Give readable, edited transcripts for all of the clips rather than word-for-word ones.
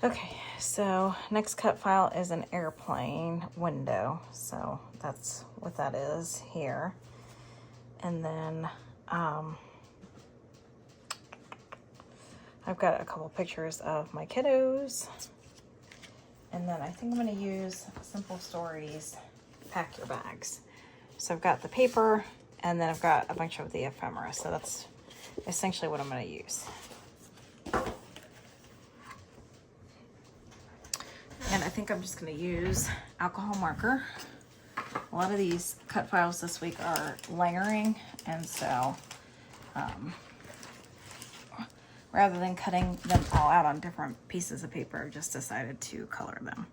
Okay, so next cut file is an airplane window. So that's what that is here. And then I've got a couple pictures of my kiddos. And then I think I'm gonna use Simple Stories Pack Your Bags. So I've got the paper and then I've got a bunch of the ephemera. So that's essentially what I'm gonna use. And I think I'm just gonna use alcohol marker. A lot of these cut files this week are layering, and so rather than cutting them all out on different pieces of paper, I've just decided to color them.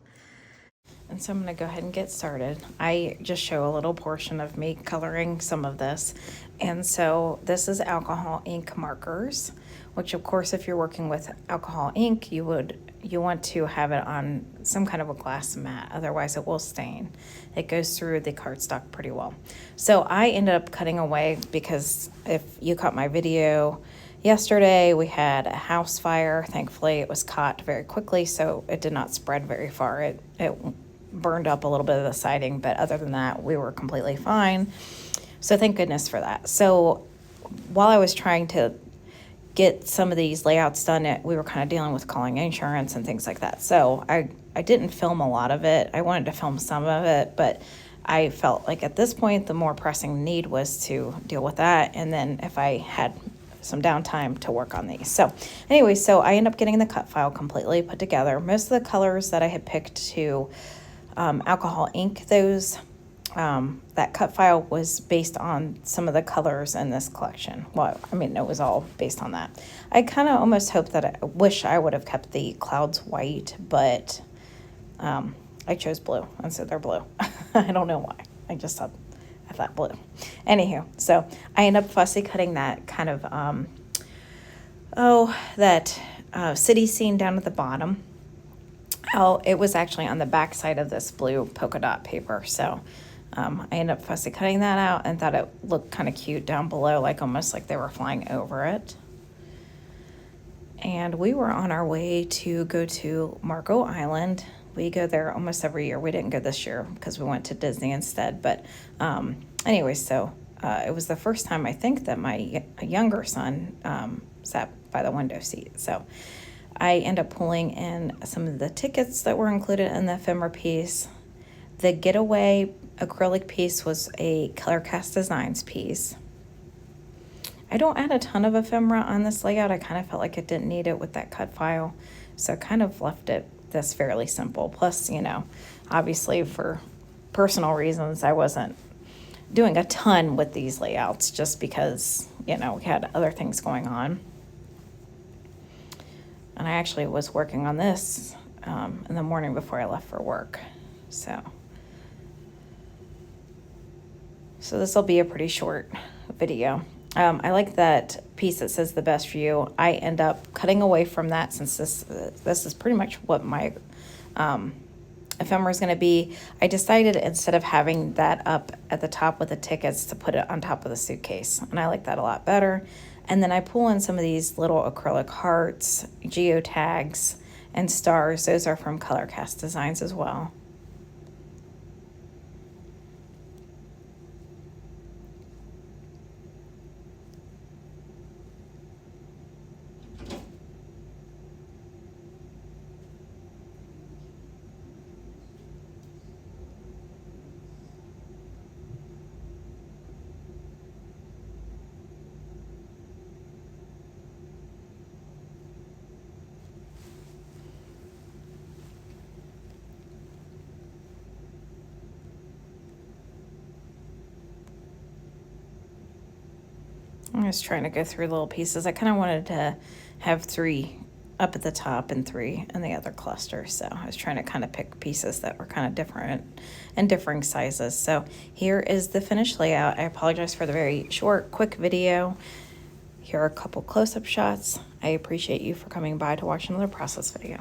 And so I'm gonna go ahead and get started. I just show a little portion of me coloring some of this. And so this is alcohol ink markers, which of course, if you're working with alcohol ink, you want to have it on some kind of a glass mat, otherwise it will stain. It goes through the cardstock pretty well. So I ended up cutting away because if you caught my video yesterday, we had a house fire. Thankfully, it was caught very quickly, so it did not spread very far. It burned up a little bit of the siding, but other than that, we were completely fine. So thank goodness for that. So while I was trying to get some of these layouts done, we were kind of dealing with calling insurance and things like that. So I didn't film a lot of it. I wanted to film some of it, but I felt like at this point, the more pressing need was to deal with that. And then if I had some downtime to work on these. So anyway, so I end up getting the cut file completely put together. Most of the colors that I had picked to alcohol ink those, that cut file was based on some of the colors in this collection. Well, I mean, it was all based on that. I kind of almost hope that I wish I would have kept the clouds white, but I chose blue, and so they're blue. I don't know why. I just thought blue. Anywho, so I end up fussy cutting that kind of, that city scene down at the bottom. Oh, it was actually on the back side of this blue polka dot paper. So I ended up fussy cutting that out and thought it looked kind of cute down below, like almost like they were flying over it. And we were on our way to go to Marco Island. We go there almost every year. We didn't go this year because we went to Disney instead. But anyway, so it was the first time I think that my younger son sat by the window seat. So I end up pulling in some of the tickets that were included in the ephemera piece. The getaway acrylic piece was a Color Cast Designs piece. I don't add a ton of ephemera on this layout. I kind of felt like it didn't need it with that cut file. So I kind of left it this fairly simple. Plus, you know, obviously for personal reasons, I wasn't doing a ton with these layouts just because, you know, we had other things going on. And I actually was working on this in the morning before I left for work. So this will be a pretty short video. I like that piece that says the best for you. I end up cutting away from that since this is pretty much what my ephemera is going to be. I decided instead of having that up at the top with the tickets to put it on top of the suitcase. And I like that a lot better. And then I pull in some of these little acrylic hearts, geotags, and stars. Those are from Color Cast Designs as well. I'm just trying to go through little pieces. I kind of wanted to have 3 up at the top and 3 in the other cluster. So I was trying to kind of pick pieces that were kind of different and differing sizes. So here is the finished layout. I apologize for the very short, quick video. Here are a couple close-up shots. I appreciate you for coming by to watch another process video.